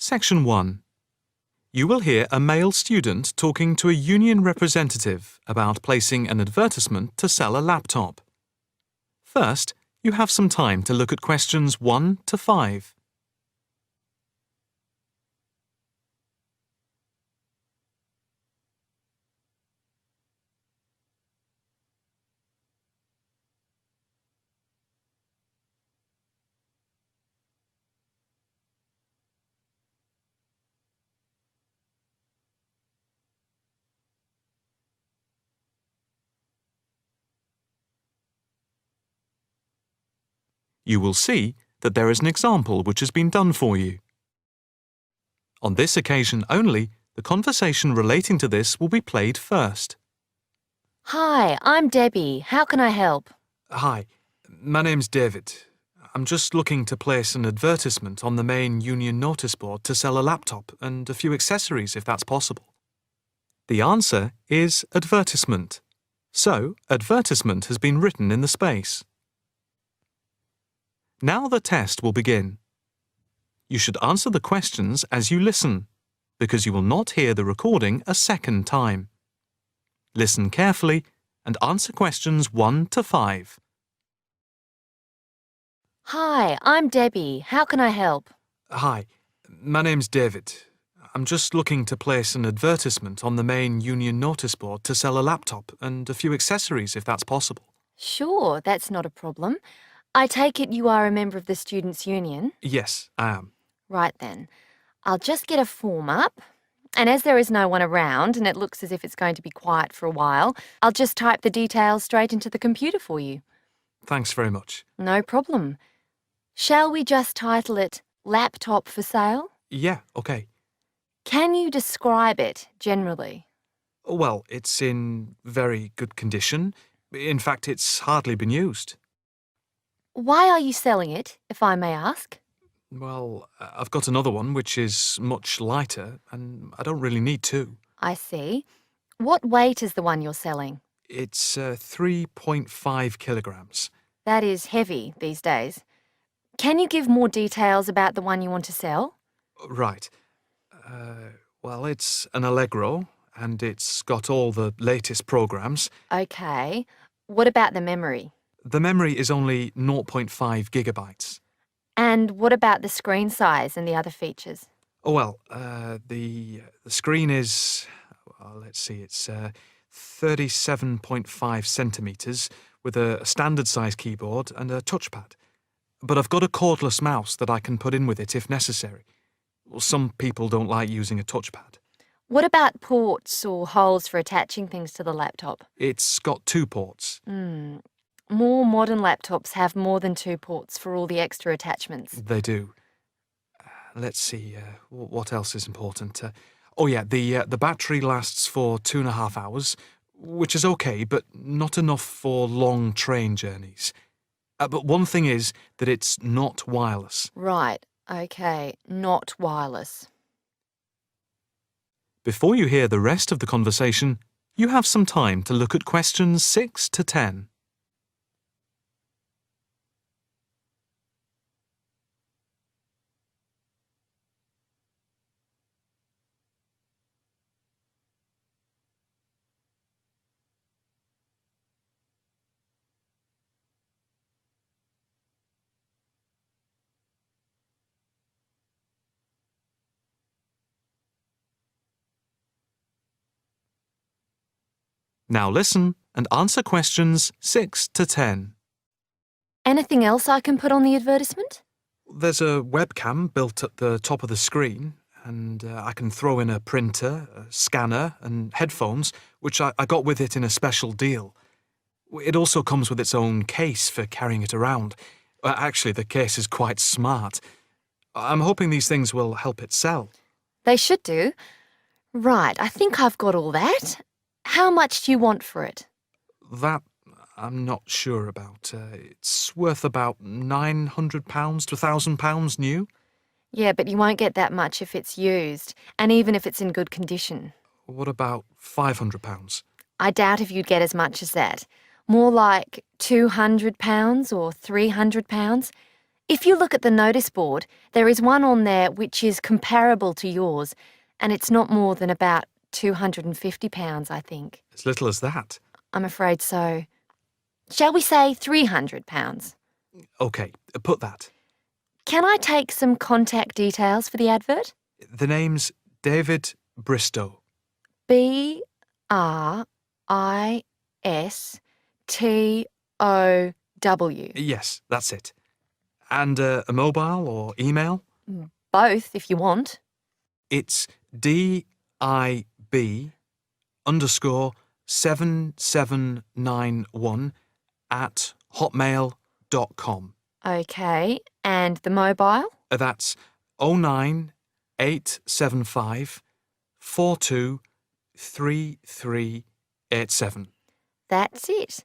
Section 1. You will hear a male student talking to a union representative about placing an advertisement to sell a laptop. First, you have some time to look at questions 1 to 5. You will see that there is an example which has been done for you. On this occasion only, the conversation relating to this will be played first. Hi, I'm Debbie. How can I help? Hi, my name's David. I'm just looking to place an advertisement on the main union notice board to sell a laptop and a few accessories if that's possible. The answer is advertisement. So, advertisement has been written in the space. Now the test will begin. You should answer the questions as you listen, because you will not hear the recording a second time. Listen carefully and answer questions 1 to 5. Hi, I'm Debbie. How can I help? Hi, my name's David. I'm just looking to place an advertisement on the main union notice board to sell a laptop and a few accessories if that's possible. Sure, that's not a problem. I take it you are a member of the Students' Union? Yes, I am. Right then. I'll just get a form up. And as there is no one around and it looks as if it's going to be quiet for a while, I'll just type the details straight into the computer for you. Thanks very much. No problem. Shall we just title it Laptop for Sale? Yeah, okay. Can you describe it generally? Well, it's in very good condition. In fact, it's hardly been used. Why are you selling it, if I may ask? Well, I've got another one which is much lighter, and I don't really need two. I see. What weight is the one you're selling? It's 3.5 kilograms. That is heavy these days. Can you give more details about the one you want to sell? Right. Well, it's an Allegro, and it's got all the latest programs. Okay. What about the memory? The memory is only 0.5 gigabytes. And what about the screen size and the other features? Oh, well, the screen is, well, let's see, it's 37.5 centimetres with a standard size keyboard and a touchpad. But I've got a cordless mouse that I can put in with it if necessary. Well, some people don't like using a touchpad. What about ports or holes for attaching things to the laptop? It's got 2 ports. More modern laptops have more than 2 ports for all the extra attachments. They do. Let's see, what else is important? The battery lasts for 2.5 hours, which is okay, but not enough for long train journeys. But one thing is that it's not wireless. Right, okay, not wireless. Before you hear the rest of the conversation, you have some time to look at questions 6 to 10. Now listen and answer questions 6 to 10. Anything else I can put on the advertisement? There's a webcam built at the top of the screen, and I can throw in a printer, a scanner, and headphones, which I got with it in a special deal. It also comes with its own case for carrying it around. Actually, the case is quite smart. I'm hoping these things will help it sell. They should do. Right, I think I've got all that. How much do you want for it? That I'm not sure about. It's worth about £900 to £1,000 new. Yeah, but you won't get that much if it's used, and even if it's in good condition. What about £500? I doubt if you'd get as much as that. More like £200 or £300. If you look at the notice board, there is one on there which is comparable to yours, and it's not more than about £250, I think. As little as that. I'm afraid so. Shall we say £300? OK, put that. Can I take some contact details for the advert? The name's David Bristow. Bristow. Yes, that's it. And a mobile or email? Both, if you want. It's DIB7791@hotmail.com. OK, and the mobile? That's 09875 423387. That's it.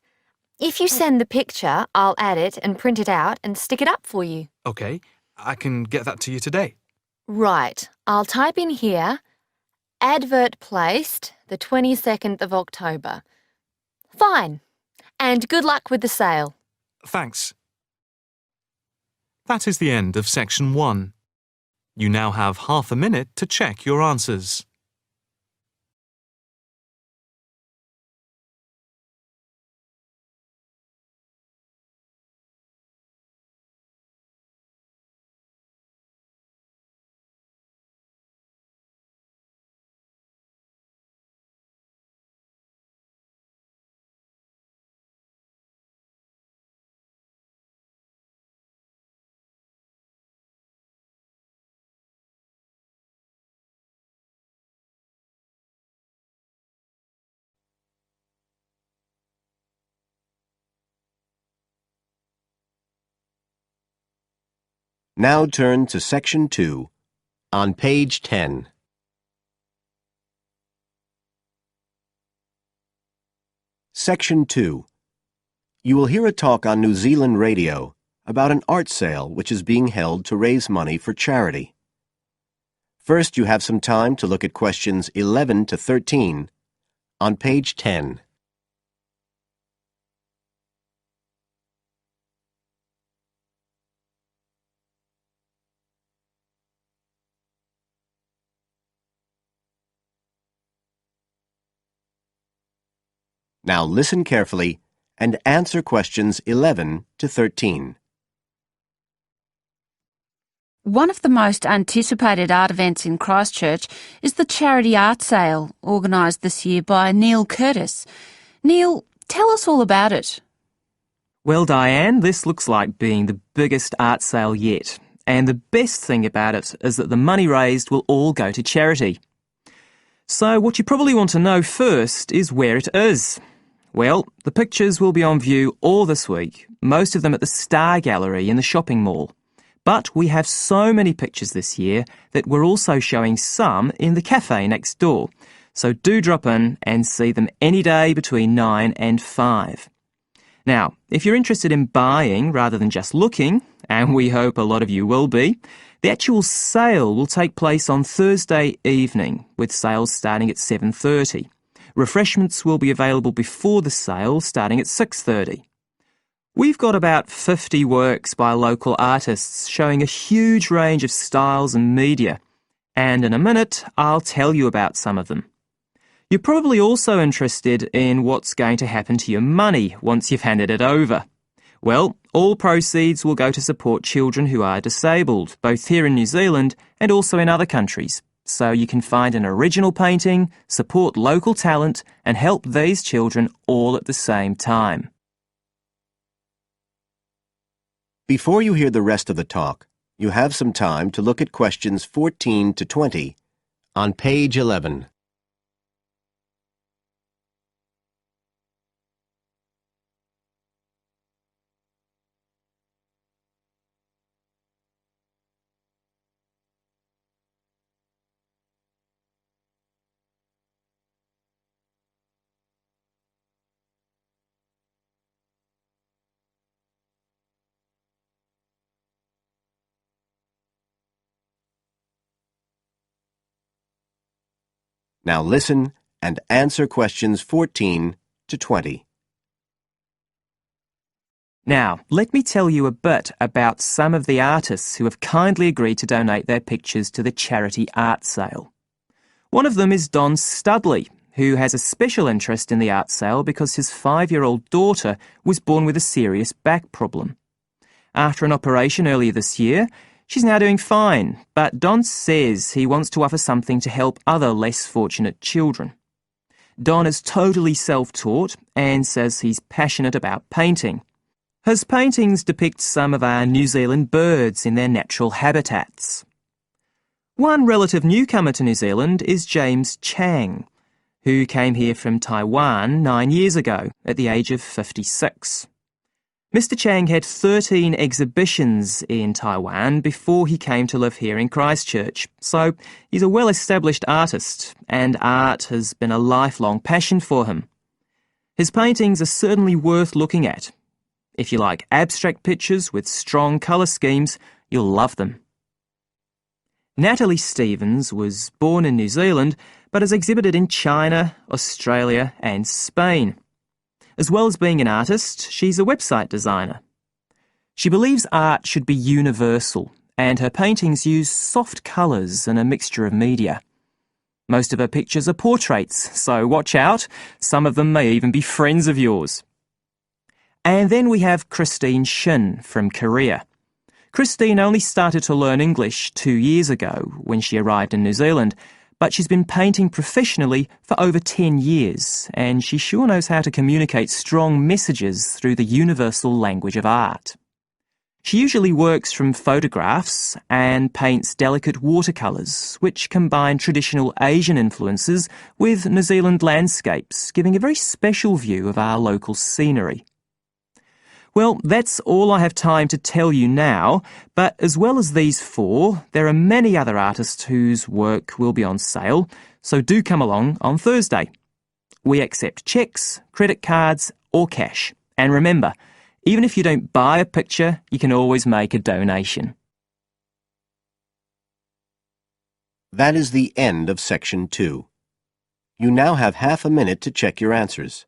If you send the picture, I'll add it and print it out and stick it up for you. OK, I can get that to you today. Right, I'll type in here, advert placed the 22nd of October. Fine. And good luck with the sale. Thanks. That is the end of section 1. You now have half a minute to check your answers. Now turn to Section 2 on page 10. Section 2. You will hear a talk on New Zealand radio about an art sale which is being held to raise money for charity. First, you have some time to look at questions 11 to 13 on page 10. Now listen carefully and answer questions 11 to 13. One of the most anticipated art events in Christchurch is the charity art sale organised this year by Neil Curtis. Neil, tell us all about it. Well, Diane, this looks like being the biggest art sale yet. And the best thing about it is that the money raised will all go to charity. So what you probably want to know first is where it is. Well, the pictures will be on view all this week, most of them at the Star Gallery in the shopping mall. But we have so many pictures this year that we're also showing some in the cafe next door. So do drop in and see them any day between 9 and 5. Now, if you're interested in buying rather than just looking, and we hope a lot of you will be, the actual sale will take place on Thursday evening, with sales starting at 7:30. Refreshments will be available before the sale, starting at 6:30. We've got about 50 works by local artists showing a huge range of styles and media, and in a minute I'll tell you about some of them. You're probably also interested in what's going to happen to your money once you've handed it over. Well, all proceeds will go to support children who are disabled, both here in New Zealand and also in other countries. So you can find an original painting, support local talent, and help these children all at the same time. Before you hear the rest of the talk, you have some time to look at questions 14 to 20 on page 11. Now listen and answer questions 14 to 20. Now, let me tell you a bit about some of the artists who have kindly agreed to donate their pictures to the charity art sale. One of them is Don Studley, who has a special interest in the art sale because his 5-year-old daughter was born with a serious back problem. After an operation earlier this year, she's now doing fine, but Don says he wants to offer something to help other less fortunate children. Don is totally self-taught and says he's passionate about painting. His paintings depict some of our New Zealand birds in their natural habitats. One relative newcomer to New Zealand is James Chang, who came here from Taiwan 9 years ago at the age of 56. Mr. Chang had 13 exhibitions in Taiwan before he came to live here in Christchurch, so he's a well-established artist, and art has been a lifelong passion for him. His paintings are certainly worth looking at. If you like abstract pictures with strong colour schemes, you'll love them. Natalie Stevens was born in New Zealand, but has exhibited in China, Australia and Spain. As well as being an artist, she's a website designer. She believes art should be universal, and her paintings use soft colours and a mixture of media. Most of her pictures are portraits, so watch out, some of them may even be friends of yours. And then we have Christine Shin from Korea. Christine only started to learn English 2 years ago when she arrived in New Zealand, but she's been painting professionally for over 10 years, and she sure knows how to communicate strong messages through the universal language of art. She usually works from photographs and paints delicate watercolours, which combine traditional Asian influences with New Zealand landscapes, giving a very special view of our local scenery. Well, that's all I have time to tell you now, but as well as these 4, there are many other artists whose work will be on sale, so do come along on Thursday. We accept cheques, credit cards or cash. And remember, even if you don't buy a picture, you can always make a donation. That is the end of section 2. You now have half a minute to check your answers.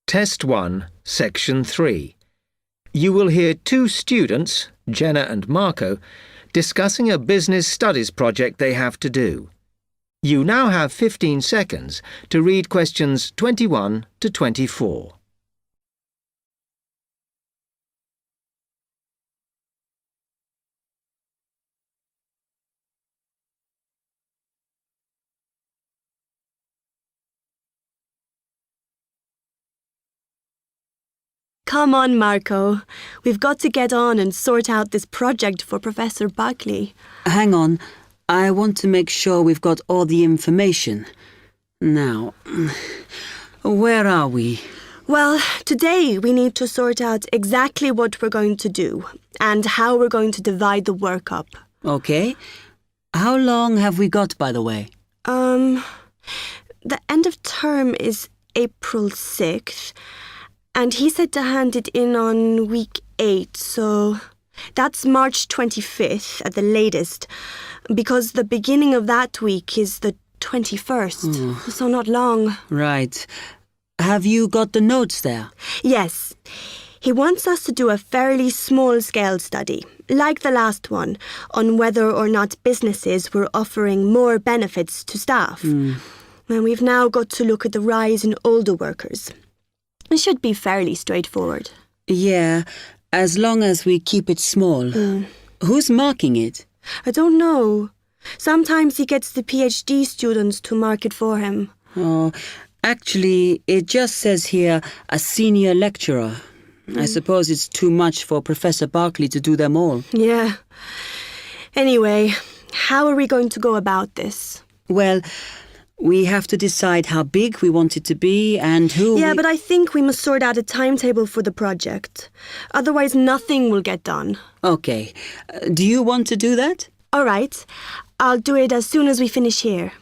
Test 1, Section 3. You will hear 2 students, Jenna and Marco, discussing a business studies project they have to do. You now have 15 seconds to read questions 21 to 24. Come on, Marco. We've got to get on and sort out this project for Professor Buckley. Hang on. I want to make sure we've got all the information. Now, where are we? Well, today we need to sort out exactly what we're going to do and how we're going to divide the work up. Okay. How long have we got, by the way? The end of term is April 6th. And he said to hand it in on week 8, so that's March 25th at the latest, because the beginning of that week is the 21st, so not long. Right. Have you got the notes there? Yes. He wants us to do a fairly small-scale study, like the last one, on whether or not businesses were offering more benefits to staff. And we've now got to look at the rise in older workers. It should be fairly straightforward. Yeah, as long as we keep it small. Who's marking it? I don't know. Sometimes he gets the PhD students to mark it for him. Oh, actually, it just says here, a senior lecturer. I suppose it's too much for Professor Barclay to do them all. Yeah. Anyway, how are we going to go about this? Well, we have to decide how big we want it to be and who. Yeah, but I think we must sort out a timetable for the project. Otherwise, nothing will get done. Okay. Do you want to do that? All right. I'll do it as soon as we finish here.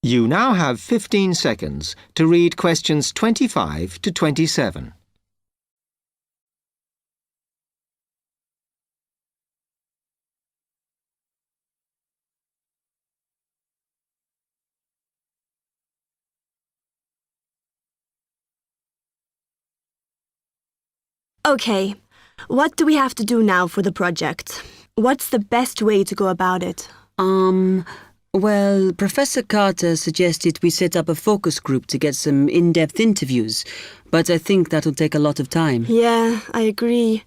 You now have 15 seconds to read questions 25 to 27. Okay, what do we have to do now for the project? What's the best way to go about it? Well, Professor Carter suggested we set up a focus group to get some in-depth interviews, but I think that'll take a lot of time. Yeah, I agree.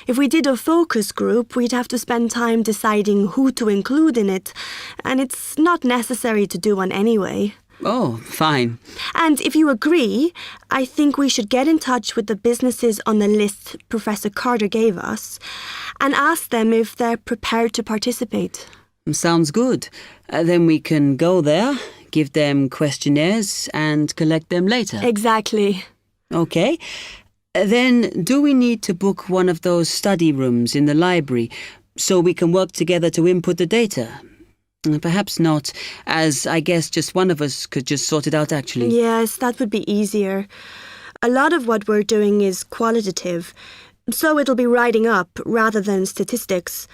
If we did a focus group, we'd have to spend time deciding who to include in it, and it's not necessary to do one anyway. Oh, fine. And if you agree, I think we should get in touch with the businesses on the list Professor Carter gave us and ask them if they're prepared to participate. Sounds good. Then we can go there, give them questionnaires and collect them later. Exactly. Okay. Then do we need to book one of those study rooms in the library so we can work together to input the data? Perhaps not, as I guess just one of us could just sort it out actually. Yes, that would be easier. A lot of what we're doing is qualitative, so it'll be writing up rather than statistics.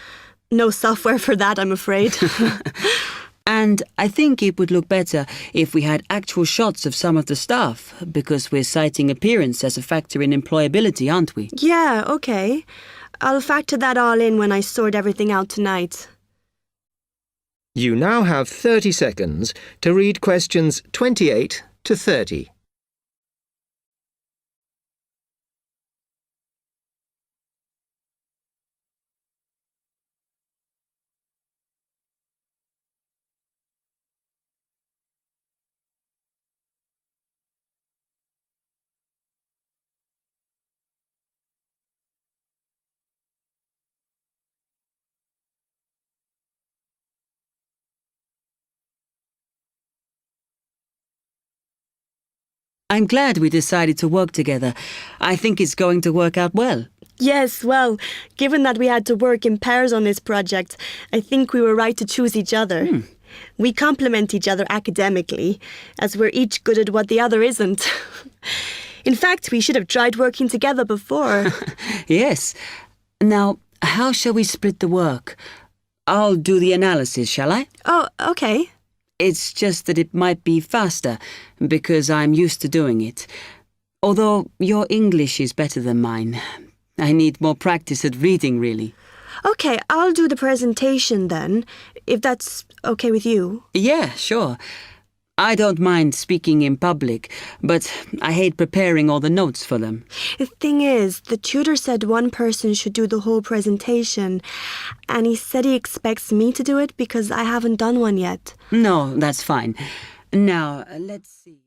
No software for that, I'm afraid. And I think it would look better if we had actual shots of some of the staff, because we're citing appearance as a factor in employability, aren't we? Yeah, okay. I'll factor that all in when I sort everything out tonight. You now have 30 seconds to read questions 28 to 30. I'm glad we decided to work together. I think it's going to work out well. Yes, well, given that we had to work in pairs on this project, I think we were right to choose each other. We complement each other academically, as we're each good at what the other isn't. In fact, we should have tried working together before. Yes. Now, how shall we split the work? I'll do the analysis, shall I? Oh, okay. It's just that it might be faster, because I'm used to doing it. Although your English is better than mine. I need more practice at reading, really. Okay, I'll do the presentation then, if that's okay with you. Yeah, sure. I don't mind speaking in public, but I hate preparing all the notes for them. The thing is, the tutor said one person should do the whole presentation, and he said he expects me to do it because I haven't done one yet. No, that's fine. Now, let's see.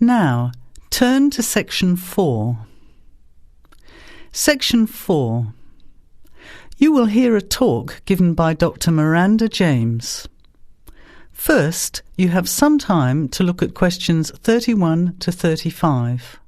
Now, turn to Section 4. Section 4. You will hear a talk given by Dr. Miranda James. First, you have some time to look at questions 31 to 35.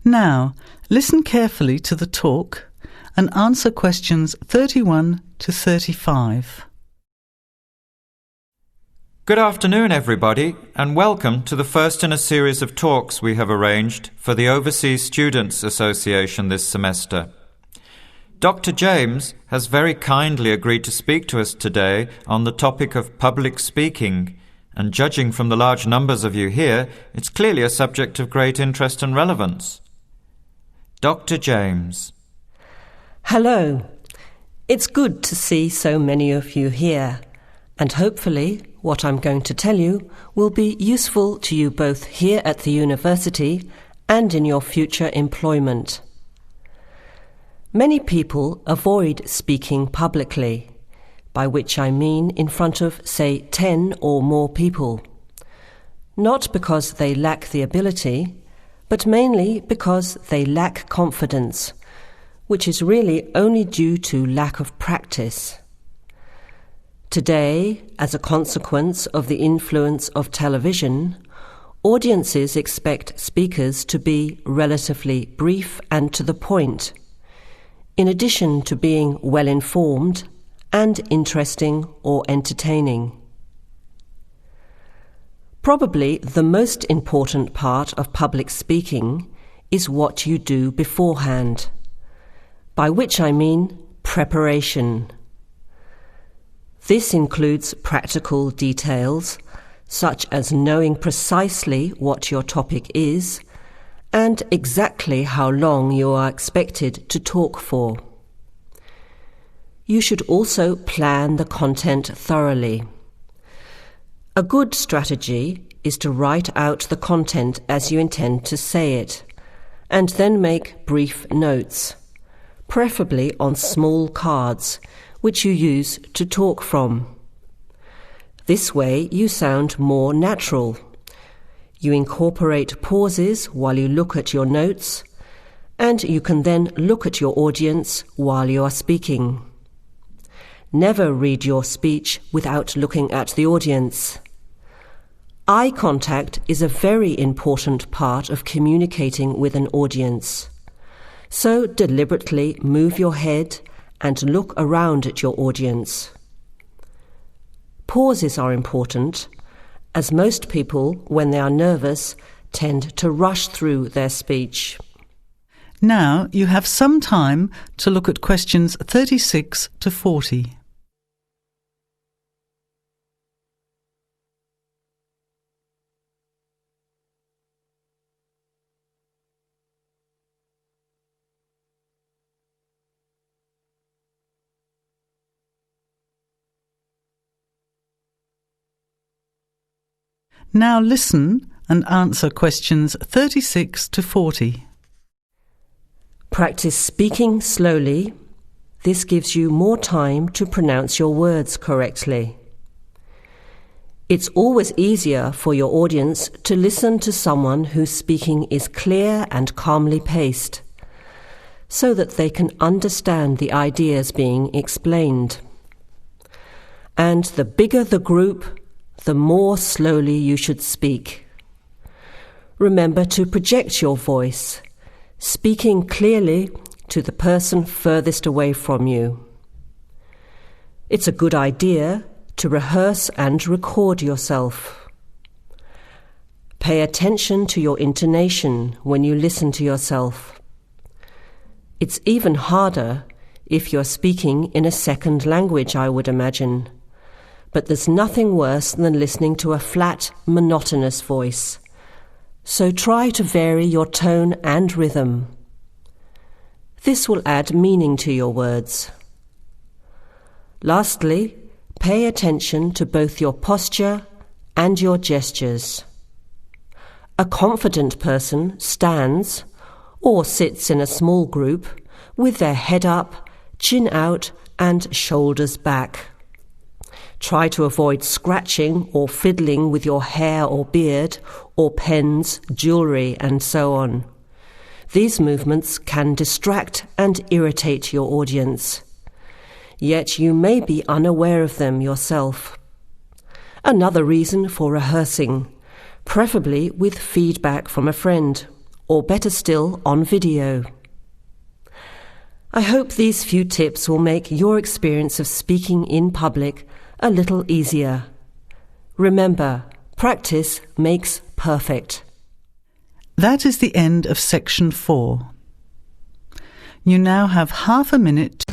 Now, listen carefully to the talk and answer questions 31 to 35. Good afternoon, everybody, and welcome to the first in a series of talks we have arranged for the Overseas Students Association this semester. Dr. James has very kindly agreed to speak to us today on the topic of public speaking, and judging from the large numbers of you here, it's clearly a subject of great interest and relevance. Dr. James. Hello. It's good to see so many of you here, and hopefully what I'm going to tell you will be useful to you both here at the university and in your future employment. Many people avoid speaking publicly, by which I mean in front of, say, 10 or more people. Not because they lack the ability, but mainly because they lack confidence, which is really only due to lack of practice. Today, as a consequence of the influence of television, audiences expect speakers to be relatively brief and to the point, in addition to being well-informed and interesting or entertaining. Probably the most important part of public speaking is what you do beforehand, by which I mean preparation. This includes practical details, such as knowing precisely what your topic is and exactly how long you are expected to talk for. You should also plan the content thoroughly. A good strategy is to write out the content as you intend to say it, and then make brief notes, preferably on small cards, which you use to talk from. This way you sound more natural. You incorporate pauses while you look at your notes, and you can then look at your audience while you are speaking. Never read your speech without looking at the audience. Eye contact is a very important part of communicating with an audience. So deliberately move your head and look around at your audience. Pauses are important, as most people, when they are nervous, tend to rush through their speech. Now you have some time to look at questions 36 to 40. Now listen and answer questions 36 to 40. Practice speaking slowly. This gives you more time to pronounce your words correctly. It's always easier for your audience to listen to someone whose speaking is clear and calmly paced, so that they can understand the ideas being explained. And the bigger the group, the more slowly you should speak. Remember to project your voice, speaking clearly to the person furthest away from you. It's a good idea to rehearse and record yourself. Pay attention to your intonation when you listen to yourself. It's even harder if you're speaking in a second language, I would imagine. But there's nothing worse than listening to a flat, monotonous voice. So try to vary your tone and rhythm. This will add meaning to your words. Lastly, pay attention to both your posture and your gestures. A confident person stands or sits in a small group with their head up, chin out, and shoulders back. Try to avoid scratching or fiddling with your hair or beard, or pens, jewellery, and so on. These movements can distract and irritate your audience. Yet you may be unaware of them yourself. Another reason for rehearsing, preferably with feedback from a friend, or better still, on video. I hope these few tips will make your experience of speaking in public a little easier. Remember, practice makes perfect. That is the end of section 4. You now have half a minute